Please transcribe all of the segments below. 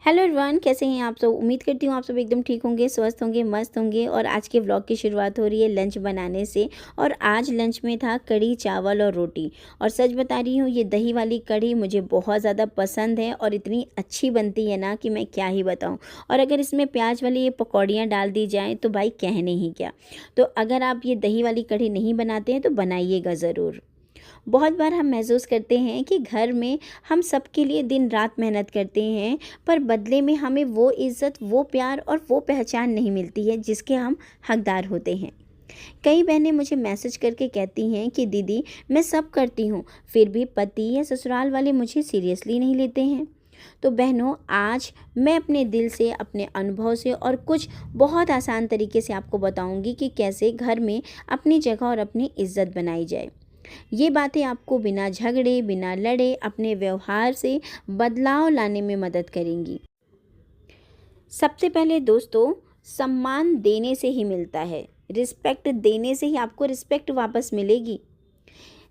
Hello everyone, कैसे हैं आप सब। उम्मीद करती हूँ आप सब एकदम ठीक होंगे, स्वस्थ होंगे, मस्त होंगे। और आज के व्लॉग की शुरुआत हो रही है लंच बनाने से। और आज लंच में था कढ़ी चावल और रोटी। और सच बता रही हूँ, ये दही वाली कढ़ी मुझे बहुत ज़्यादा पसंद है और इतनी अच्छी बनती है ना कि मैं क्या ही बताऊँ। और अगर इसमें प्याज वाली ये पकौड़ियाँ डाल दी जाएँ तो भाई कहने ही क्या। तो अगर आप ये दही वाली कढ़ी नहीं बनाते हैं तो बनाइएगा ज़रूर। बहुत बार हम महसूस करते हैं कि घर में हम सबके लिए दिन रात मेहनत करते हैं, पर बदले में हमें वो इज़्ज़त, वो प्यार और वो पहचान नहीं मिलती है जिसके हम हकदार होते हैं। कई बहनें मुझे मैसेज करके कहती हैं कि दीदी, मैं सब करती हूँ, फिर भी पति या ससुराल वाले मुझे सीरियसली नहीं लेते हैं। तो बहनों, आज मैं अपने दिल से, अपने अनुभव से और कुछ बहुत आसान तरीके से आपको बताऊंगी कि कैसे घर में अपनी जगह और अपनी इज्जत बनाई जाए। ये बातें आपको बिना झगड़े, बिना लड़े अपने व्यवहार से बदलाव लाने में मदद करेंगी। सबसे पहले दोस्तों, सम्मान देने से ही मिलता है। रिस्पेक्ट देने से ही आपको रिस्पेक्ट वापस मिलेगी।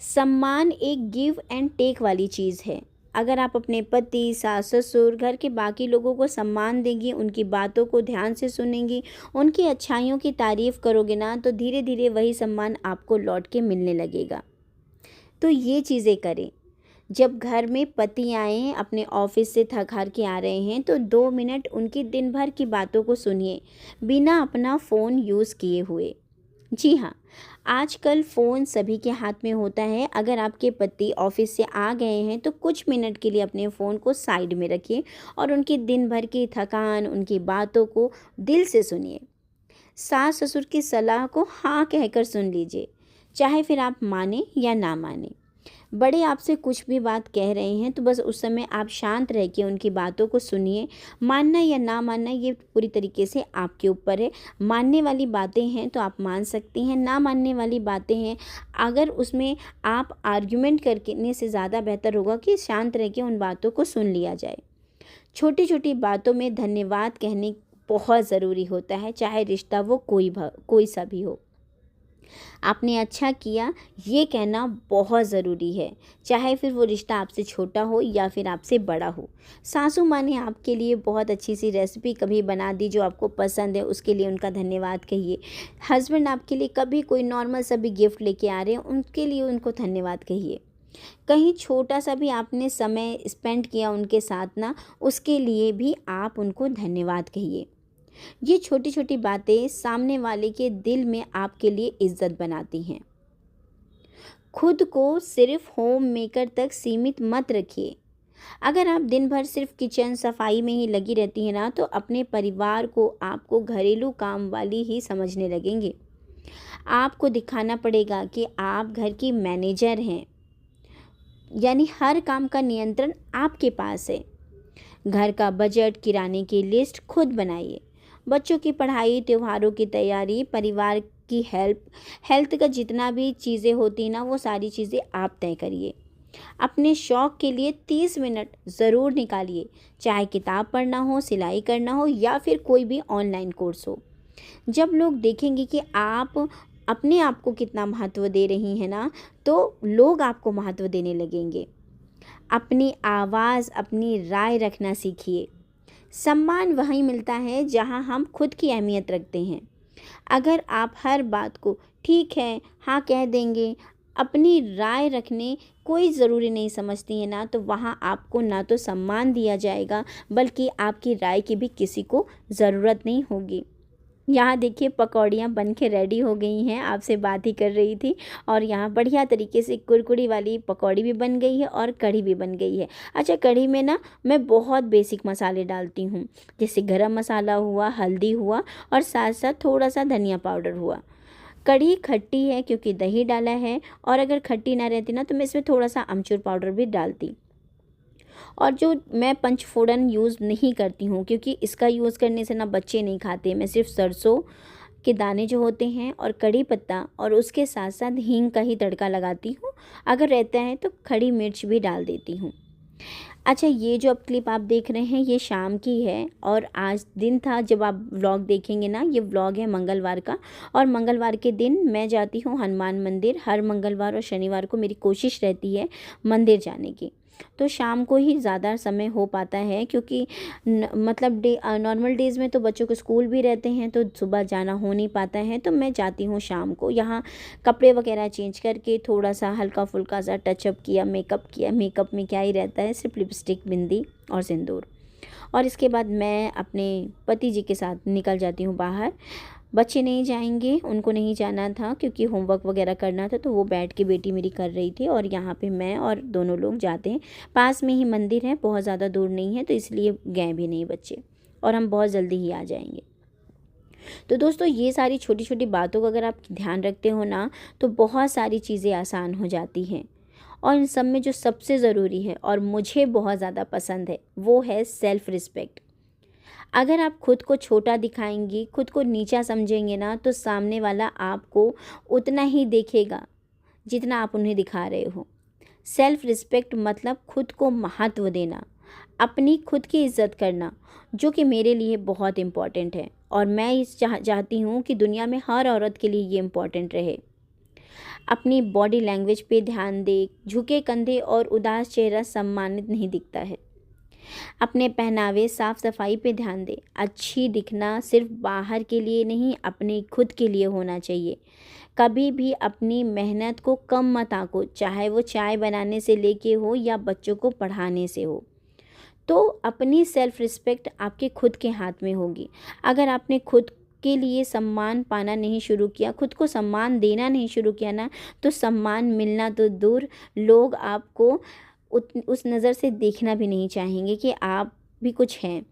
सम्मान एक गिव एंड टेक वाली चीज़ है। अगर आप अपने पति, सास, ससुर, घर के बाकी लोगों को सम्मान देंगी, उनकी बातों को ध्यान से सुनेंगी, उनकी अच्छाइयों की तारीफ़ करोगे ना, तो धीरे धीरे वही सम्मान आपको लौट के मिलने लगेगा। तो ये चीज़ें करें। जब घर में पति आए, अपने ऑफिस से थक हार के आ रहे हैं, तो 2 मिनट उनकी दिन भर की बातों को सुनिए, बिना अपना फ़ोन यूज़ किए हुए। जी हाँ, आजकल फ़ोन सभी के हाथ में होता है। अगर आपके पति ऑफिस से आ गए हैं तो कुछ मिनट के लिए अपने फ़ोन को साइड में रखिए और उनकी दिन भर की थकान, उनकी बातों को दिल से सुनिए। सास ससुर की सलाह को हाँ कहकर सुन लीजिए, चाहे फिर आप माने या ना माने। बड़े आपसे कुछ भी बात कह रहे हैं तो बस उस समय आप शांत रह के उनकी बातों को सुनिए। मानना या ना मानना ये पूरी तरीके से आपके ऊपर है। मानने वाली बातें हैं तो आप मान सकती हैं, ना मानने वाली बातें हैं, अगर उसमें आप आर्ग्यूमेंट करने से ज़्यादा बेहतर होगा कि शांत रह के उन बातों को सुन लिया जाए। छोटी छोटी बातों में धन्यवाद कहने बहुत ज़रूरी होता है, चाहे रिश्ता वो कोई सा भी हो। आपने अच्छा किया, ये कहना बहुत ज़रूरी है, चाहे फिर वो रिश्ता आपसे छोटा हो या फिर आपसे बड़ा हो। सासू माँ ने आपके लिए बहुत अच्छी सी रेसिपी कभी बना दी जो आपको पसंद है, उसके लिए उनका धन्यवाद कहिए। हस्बैंड आपके लिए कभी कोई नॉर्मल सा भी गिफ्ट लेके आ रहे हैं, उनके लिए उनको धन्यवाद कहिए। कहीं छोटा सा भी आपने समय स्पेंड किया उनके साथ ना, उसके लिए भी आप उनको धन्यवाद कहिए। ये छोटी छोटी बातें सामने वाले के दिल में आपके लिए इज्जत बनाती हैं। खुद को सिर्फ होम मेकर तक सीमित मत रखिए। अगर आप दिन भर सिर्फ किचन सफाई में ही लगी रहती हैं ना, तो अपने परिवार को आपको घरेलू काम वाली ही समझने लगेंगे। आपको दिखाना पड़ेगा कि आप घर की मैनेजर हैं, यानी हर काम का नियंत्रण आपके पास है। घर का बजट, किराने की लिस्ट खुद बनाइए। बच्चों की पढ़ाई, त्योहारों की तैयारी, परिवार की हेल्थ का जितना भी चीज़ें होती ना, वो सारी चीज़ें आप तय करिए। अपने शौक़ के लिए 30 मिनट ज़रूर निकालिए, चाहे किताब पढ़ना हो, सिलाई करना हो या फिर कोई भी ऑनलाइन कोर्स हो। जब लोग देखेंगे कि आप अपने आप को कितना महत्व दे रही हैं ना, तो लोग आपको महत्व देने लगेंगे। अपनी आवाज़, अपनी राय रखना सीखिए। सम्मान वहीं मिलता है जहां हम खुद की अहमियत रखते हैं। अगर आप हर बात को ठीक है, हाँ कह देंगे, अपनी राय रखने कोई ज़रूरी नहीं समझती है ना, तो वहाँ आपको ना तो सम्मान दिया जाएगा, बल्कि आपकी राय की भी किसी को ज़रूरत नहीं होगी। यहाँ देखिए, पकौड़ियाँ बन के रेडी हो गई हैं। आपसे बात ही कर रही थी और यहाँ बढ़िया तरीके से कुरकुरी वाली पकौड़ी भी बन गई है और कढ़ी भी बन गई है। अच्छा, कढ़ी में ना मैं बहुत बेसिक मसाले डालती हूँ, जैसे गरम मसाला हुआ, हल्दी हुआ और साथ साथ थोड़ा सा धनिया पाउडर हुआ। कढ़ी खट्टी है क्योंकि दही डाला है, और अगर खट्टी ना रहती ना तो मैं इसमें थोड़ा सा अमचूर पाउडर भी डालती। और जो मैं पंचफोड़न यूज़ नहीं करती हूँ, क्योंकि इसका यूज़ करने से ना बच्चे नहीं खाते। मैं सिर्फ सरसों के दाने जो होते हैं और कड़ी पत्ता और उसके साथ साथ हींग का ही तड़का लगाती हूँ। अगर रहता है तो खड़ी मिर्च भी डाल देती हूँ। अच्छा, ये जो अब क्लिप आप देख रहे हैं ये शाम की है और आज दिन था जब आप व्लॉग देखेंगे ना, ये व्लॉग है मंगलवार का। और मंगलवार के दिन मैं जाती हूँ हनुमान मंदिर। हर मंगलवार और शनिवार को मेरी कोशिश रहती है मंदिर जाने की। तो शाम को ही ज़्यादा समय हो पाता है, क्योंकि मतलब नॉर्मल डेज़ में तो बच्चों को स्कूल भी रहते हैं तो सुबह जाना हो नहीं पाता है, तो मैं जाती हूँ शाम को। यहाँ कपड़े वगैरह चेंज करके थोड़ा सा हल्का फुल्का सा टचअप किया, मेकअप किया। मेकअप में क्या ही रहता है, सिर्फ लिपस्टिक, बिंदी और सिंदूर। और इसके बाद मैं अपने पति जी के साथ निकल जाती हूँ बाहर। बच्चे नहीं जाएंगे, उनको नहीं जाना था क्योंकि होमवर्क वगैरह करना था, तो वो बैठ के बेटी मेरी कर रही थी और यहाँ पे मैं और दोनों लोग जाते हैं। पास में ही मंदिर है, बहुत ज़्यादा दूर नहीं है, तो इसलिए गए भी नहीं बच्चे, और हम बहुत जल्दी ही आ जाएंगे। तो दोस्तों, ये सारी छोटी छोटी बातों का अगर आप ध्यान रखते हो ना, तो बहुत सारी चीज़ें आसान हो जाती हैं। और इन सब में जो सबसे ज़रूरी है और मुझे बहुत ज़्यादा पसंद है, वो है सेल्फ़ रिस्पेक्ट। अगर आप खुद को छोटा दिखाएंगी, खुद को नीचा समझेंगे ना, तो सामने वाला आपको उतना ही देखेगा जितना आप उन्हें दिखा रहे हो। सेल्फ़ रिस्पेक्ट मतलब खुद को महत्व देना, अपनी खुद की इज़्ज़त करना, जो कि मेरे लिए बहुत इम्पॉर्टेंट है, और मैं चाहती हूँ कि दुनिया में हर औरत के लिए ये इम्पॉर्टेंट रहे। अपनी बॉडी लैंग्वेज पे ध्यान दे, झुके कंधे और उदास चेहरा सम्मानित नहीं दिखता है। अपने पहनावे, साफ सफाई पे ध्यान दे। अच्छी दिखना सिर्फ बाहर के लिए नहीं, अपने खुद के लिए होना चाहिए। कभी भी अपनी मेहनत को कम मत आंको, चाहे वो चाय बनाने से लेके हो या बच्चों को पढ़ाने से हो। तो अपनी सेल्फ रिस्पेक्ट आपके खुद के हाथ में होगी। अगर आपने खुद के लिए सम्मान पाना नहीं शुरू किया, खुद को सम्मान देना नहीं शुरू किया ना, तो सम्मान मिलना तो दूर, लोग आपको उस नज़र से देखना भी नहीं चाहेंगे कि आप भी कुछ हैं,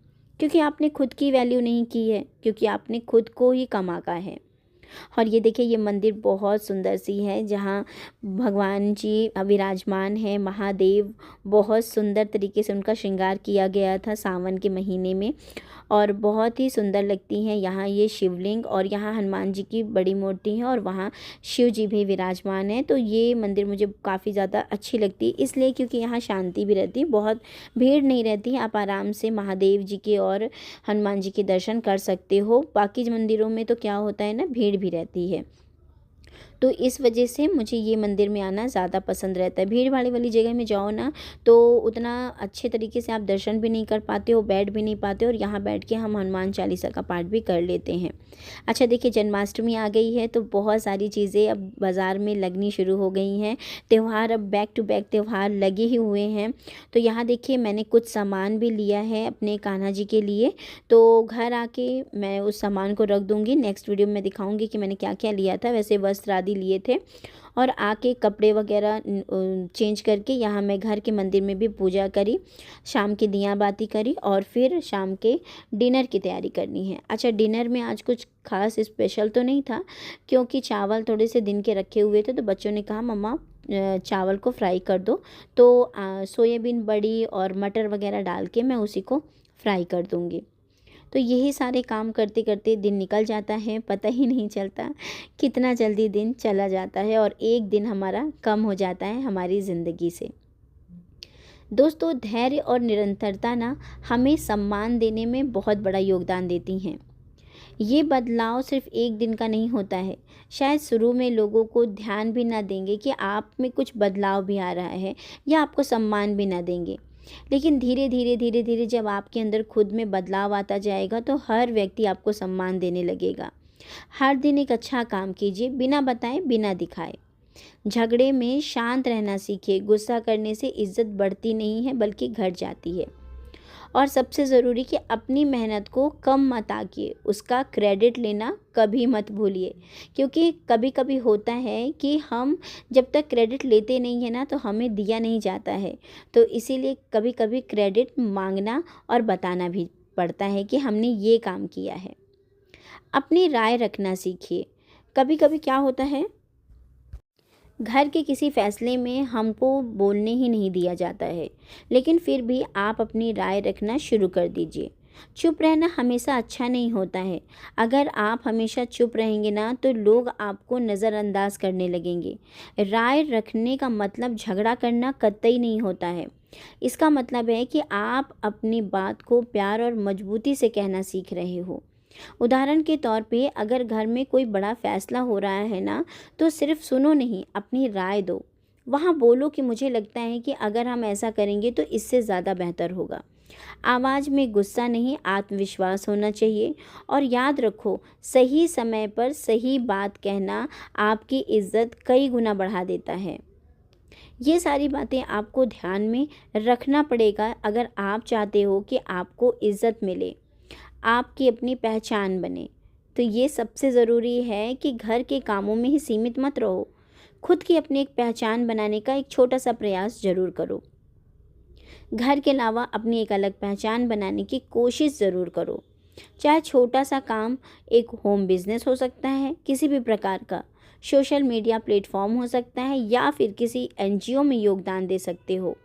क्योंकि आपने खुद की वैल्यू नहीं की है, क्योंकि आपने खुद को ही कम आंका है। और ये देखिए, ये मंदिर बहुत सुंदर सी है, जहाँ भगवान जी विराजमान हैं, महादेव। बहुत सुंदर तरीके से उनका श्रृंगार किया गया था सावन के महीने में, और बहुत ही सुंदर लगती हैं यहाँ ये शिवलिंग। और यहाँ हनुमान जी की बड़ी मूर्ति है और वहाँ शिव जी भी विराजमान है। तो ये मंदिर मुझे काफ़ी ज़्यादा अच्छी लगती है, इसलिए क्योंकि यहाँ शांति भी रहती है, बहुत भीड़ नहीं रहती है। आप आराम से महादेव जी के और हनुमान जी के दर्शन कर सकते हो। बाकी मंदिरों में तो क्या होता है ना, भीड़ भी रहती है। तो इस वजह से मुझे ये मंदिर में आना ज़्यादा पसंद रहता है। भीड़ भाड़ वाली जगह में जाओ ना, तो उतना अच्छे तरीके से आप दर्शन भी नहीं कर पाते हो, बैठ भी नहीं पाते हो, और यहाँ बैठ के हम हनुमान चालीसा का पाठ भी कर लेते हैं। अच्छा देखिए, जन्माष्टमी आ गई है, तो बहुत सारी चीज़ें अब बाज़ार में लगनी शुरू हो गई हैं। त्यौहार अब बैक टू बैक त्यौहार लगे ही हुए हैं। तो यहाँ देखिए, मैंने कुछ सामान भी लिया है अपने कान्हा जी के लिए, तो घर आके मैं उस सामान को रख दूँगी। नेक्स्ट वीडियो में दिखाऊँगी कि मैंने क्या क्या लिया था। वैसे वस्त्र आदि लिए थे, और आके कपड़े वगैरह चेंज करके यहाँ मैं घर के मंदिर में भी पूजा करी, शाम की दिया बाती करी, और फिर शाम के डिनर की तैयारी करनी है। अच्छा, डिनर में आज कुछ खास स्पेशल तो नहीं था, क्योंकि चावल थोड़े से दिन के रखे हुए थे, तो बच्चों ने कहा मम्मा चावल को फ्राई कर दो, तो सोयाबीन बड़ी और मटर वगैरह डाल के मैं उसी को फ्राई कर दूँगी। तो यही सारे काम करते करते दिन निकल जाता है, पता ही नहीं चलता कितना जल्दी दिन चला जाता है, और एक दिन हमारा कम हो जाता है हमारी ज़िंदगी से। दोस्तों, धैर्य और निरंतरता ना हमें सम्मान देने में बहुत बड़ा योगदान देती हैं। ये बदलाव सिर्फ एक दिन का नहीं होता है। शायद शुरू में लोगों को ध्यान भी ना देंगे कि आप में कुछ बदलाव भी आ रहा है, या आपको सम्मान भी ना देंगे। लेकिन धीरे धीरे धीरे धीरे जब आपके अंदर खुद में बदलाव आता जाएगा, तो हर व्यक्ति आपको सम्मान देने लगेगा। हर दिन एक अच्छा काम कीजिए, बिना बताए, बिना दिखाए। झगड़े में शांत रहना सीखिए। गुस्सा करने से इज्जत बढ़ती नहीं है, बल्कि घट जाती है। और सबसे ज़रूरी कि अपनी मेहनत को कम मत आंकिए, उसका क्रेडिट लेना कभी मत भूलिए, क्योंकि कभी कभी होता है कि हम जब तक क्रेडिट लेते नहीं हैं ना, तो हमें दिया नहीं जाता है। तो इसीलिए कभी कभी क्रेडिट मांगना और बताना भी पड़ता है कि हमने ये काम किया है। अपनी राय रखना सीखिए। कभी कभी क्या होता है, घर के किसी फैसले में हमको बोलने ही नहीं दिया जाता है, लेकिन फिर भी आप अपनी राय रखना शुरू कर दीजिए। चुप रहना हमेशा अच्छा नहीं होता है। अगर आप हमेशा चुप रहेंगे ना, तो लोग आपको नज़रअंदाज करने लगेंगे। राय रखने का मतलब झगड़ा करना कतई नहीं होता है। इसका मतलब है कि आप अपनी बात को प्यार और मजबूती से कहना सीख रहे हो। उदाहरण के तौर पे, अगर घर में कोई बड़ा फैसला हो रहा है ना, तो सिर्फ सुनो नहीं, अपनी राय दो। वहाँ बोलो कि मुझे लगता है कि अगर हम ऐसा करेंगे तो इससे ज़्यादा बेहतर होगा। आवाज़ में गुस्सा नहीं, आत्मविश्वास होना चाहिए। और याद रखो, सही समय पर सही बात कहना आपकी इज़्ज़त कई गुना बढ़ा देता है। ये सारी बातें आपको ध्यान में रखना पड़ेगा अगर आप चाहते हो कि आपको इज़्ज़त मिले, आपकी अपनी पहचान बने। तो ये सबसे ज़रूरी है कि घर के कामों में ही सीमित मत रहो। खुद की अपनी एक पहचान बनाने का एक छोटा सा प्रयास ज़रूर करो। घर के अलावा अपनी एक अलग पहचान बनाने की कोशिश ज़रूर करो। चाहे छोटा सा काम, एक होम बिजनेस हो सकता है, किसी भी प्रकार का सोशल मीडिया प्लेटफॉर्म हो सकता है, या फिर किसी एनजीओ में योगदान दे सकते हो।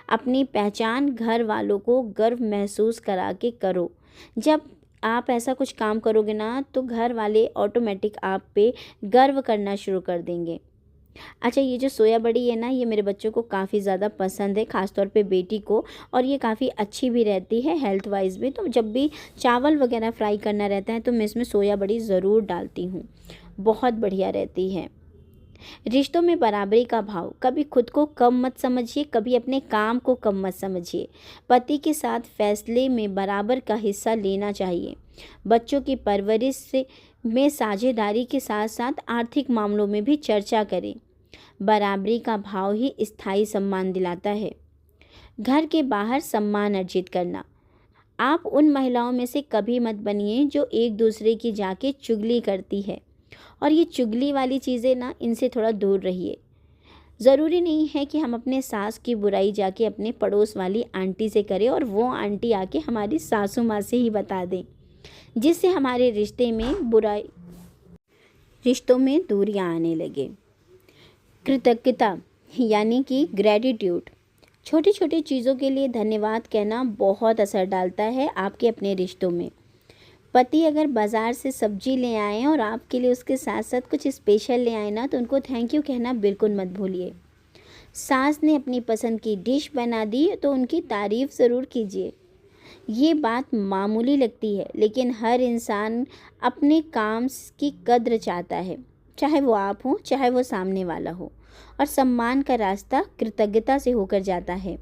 अपनी पहचान घर वालों को गर्व महसूस करा के करो। जब आप ऐसा कुछ काम करोगे ना, तो घर वाले ऑटोमेटिक आप पे गर्व करना शुरू कर देंगे। अच्छा, ये जो सोया बड़ी है ना, ये मेरे बच्चों को काफ़ी ज़्यादा पसंद है, ख़ास तौर पे बेटी को। और ये काफ़ी अच्छी भी रहती है हेल्थ वाइज भी। तो जब भी चावल वगैरह फ्राई करना रहता है तो मैं इसमें सोया बड़ी ज़रूर डालती हूँ, बहुत बढ़िया रहती है। रिश्तों में बराबरी का भाव, कभी खुद को कम मत समझिए, कभी अपने काम को कम मत समझिए। पति के साथ फैसले में बराबर का हिस्सा लेना चाहिए। बच्चों की में साझेदारी के साथ साथ आर्थिक मामलों में भी चर्चा करें। बराबरी का भाव ही स्थायी सम्मान दिलाता है। घर के बाहर सम्मान अर्जित करना, आप उन महिलाओं में से कभी मत बनिए जो एक दूसरे की जाके चुगली करती है। और ये चुगली वाली चीज़ें ना, इनसे थोड़ा दूर रहिए। ज़रूरी नहीं है कि हम अपने सास की बुराई जाके अपने पड़ोस वाली आंटी से करें और वो आंटी आके हमारी सासू माँ से ही बता दें, जिससे हमारे रिश्तों में दूरियां आने लगे। कृतज्ञता यानी कि ग्रैटिट्यूड, छोटी छोटी चीज़ों के लिए धन्यवाद कहना बहुत असर डालता है आपके अपने रिश्तों में। पति अगर बाज़ार से सब्जी ले आए और आपके लिए उसके साथ साथ कुछ स्पेशल ले आए ना, तो उनको थैंक यू कहना बिल्कुल मत भूलिए। सास ने अपनी पसंद की डिश बना दी तो उनकी तारीफ़ ज़रूर कीजिए। ये बात मामूली लगती है, लेकिन हर इंसान अपने काम की कद्र चाहता है, चाहे वो आप हो चाहे वो सामने वाला हो। और सम्मान का रास्ता कृतज्ञता से होकर जाता है।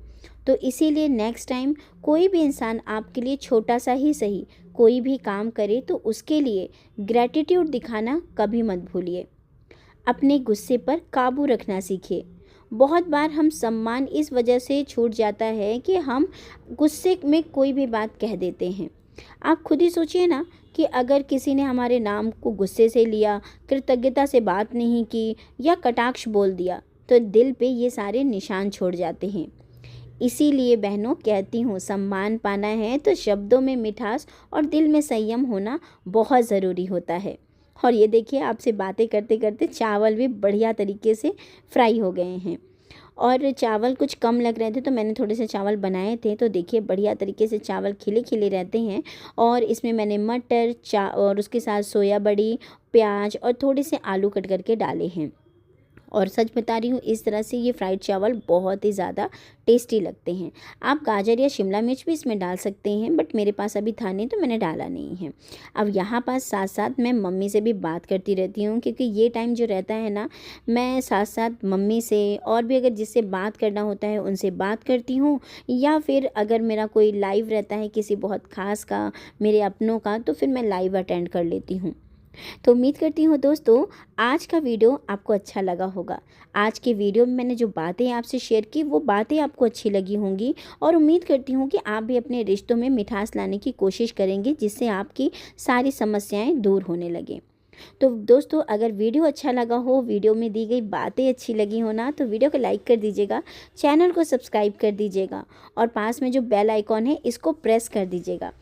तो इसीलिए नेक्स्ट टाइम कोई भी इंसान आपके लिए छोटा सा ही सही कोई भी काम करे तो उसके लिए ग्रैटिट्यूड दिखाना कभी मत भूलिए। अपने गुस्से पर काबू रखना सीखिए। बहुत बार हम सम्मान इस वजह से छूट जाता है कि हम गुस्से में कोई भी बात कह देते हैं। आप खुद ही सोचिए ना कि अगर किसी ने हमारे नाम को गुस्से से लिया, कृतज्ञता से बात नहीं की या कटाक्ष बोल दिया, तो दिल पे ये सारे निशान छोड़ जाते हैं। इसीलिए बहनों कहती हूँ, सम्मान पाना है तो शब्दों में मिठास और दिल में संयम होना बहुत ज़रूरी होता है। और ये देखिए, आपसे बातें करते करते चावल भी बढ़िया तरीके से फ्राई हो गए हैं। और चावल कुछ कम लग रहे थे तो मैंने थोड़े से चावल बनाए थे। तो देखिए, बढ़िया तरीके से चावल खिले खिले रहते हैं। और इसमें मैंने मटर और उसके साथ सोया बड़ी, प्याज और थोड़े से आलू कट करके डाले हैं। और सच बता रही हूँ, इस तरह से ये फ्राइड चावल बहुत ही ज़्यादा टेस्टी लगते हैं। आप गाजर या शिमला मिर्च भी इसमें डाल सकते हैं, बट मेरे पास अभी था नहीं तो मैंने डाला नहीं है। अब यहाँ पास साथ साथ मैं मम्मी से भी बात करती रहती हूँ, क्योंकि ये टाइम जो रहता है ना, मैं साथ साथ मम्मी से और भी अगर जिससे बात करना होता है उनसे बात करती हूँ। या फिर अगर मेरा कोई लाइव रहता है किसी बहुत ख़ास का, मेरे अपनों का, तो फिर मैं लाइव अटेंड कर लेती हूँ। तो उम्मीद करती हूँ दोस्तों, आज का वीडियो आपको अच्छा लगा होगा। आज के वीडियो में मैंने जो बातें आपसे शेयर की वो बातें आपको अच्छी लगी होंगी। और उम्मीद करती हूँ कि आप भी अपने रिश्तों में मिठास लाने की कोशिश करेंगे, जिससे आपकी सारी समस्याएं दूर होने लगें। तो दोस्तों, अगर वीडियो अच्छा लगा हो, वीडियो में दी गई बातें अच्छी लगी हो ना, तो वीडियो को लाइक कर दीजिएगा, चैनल को सब्सक्राइब कर दीजिएगा और पास में जो बेल आइकॉन है इसको प्रेस कर दीजिएगा,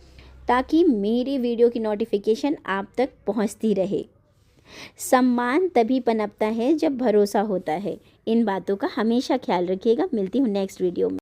ताकि मेरी वीडियो की नोटिफिकेशन आप तक पहुंचती रहे। सम्मान तभी पनपता है जब भरोसा होता है। इन बातों का हमेशा ख्याल रखिएगा। मिलती हूँ नेक्स्ट वीडियो में।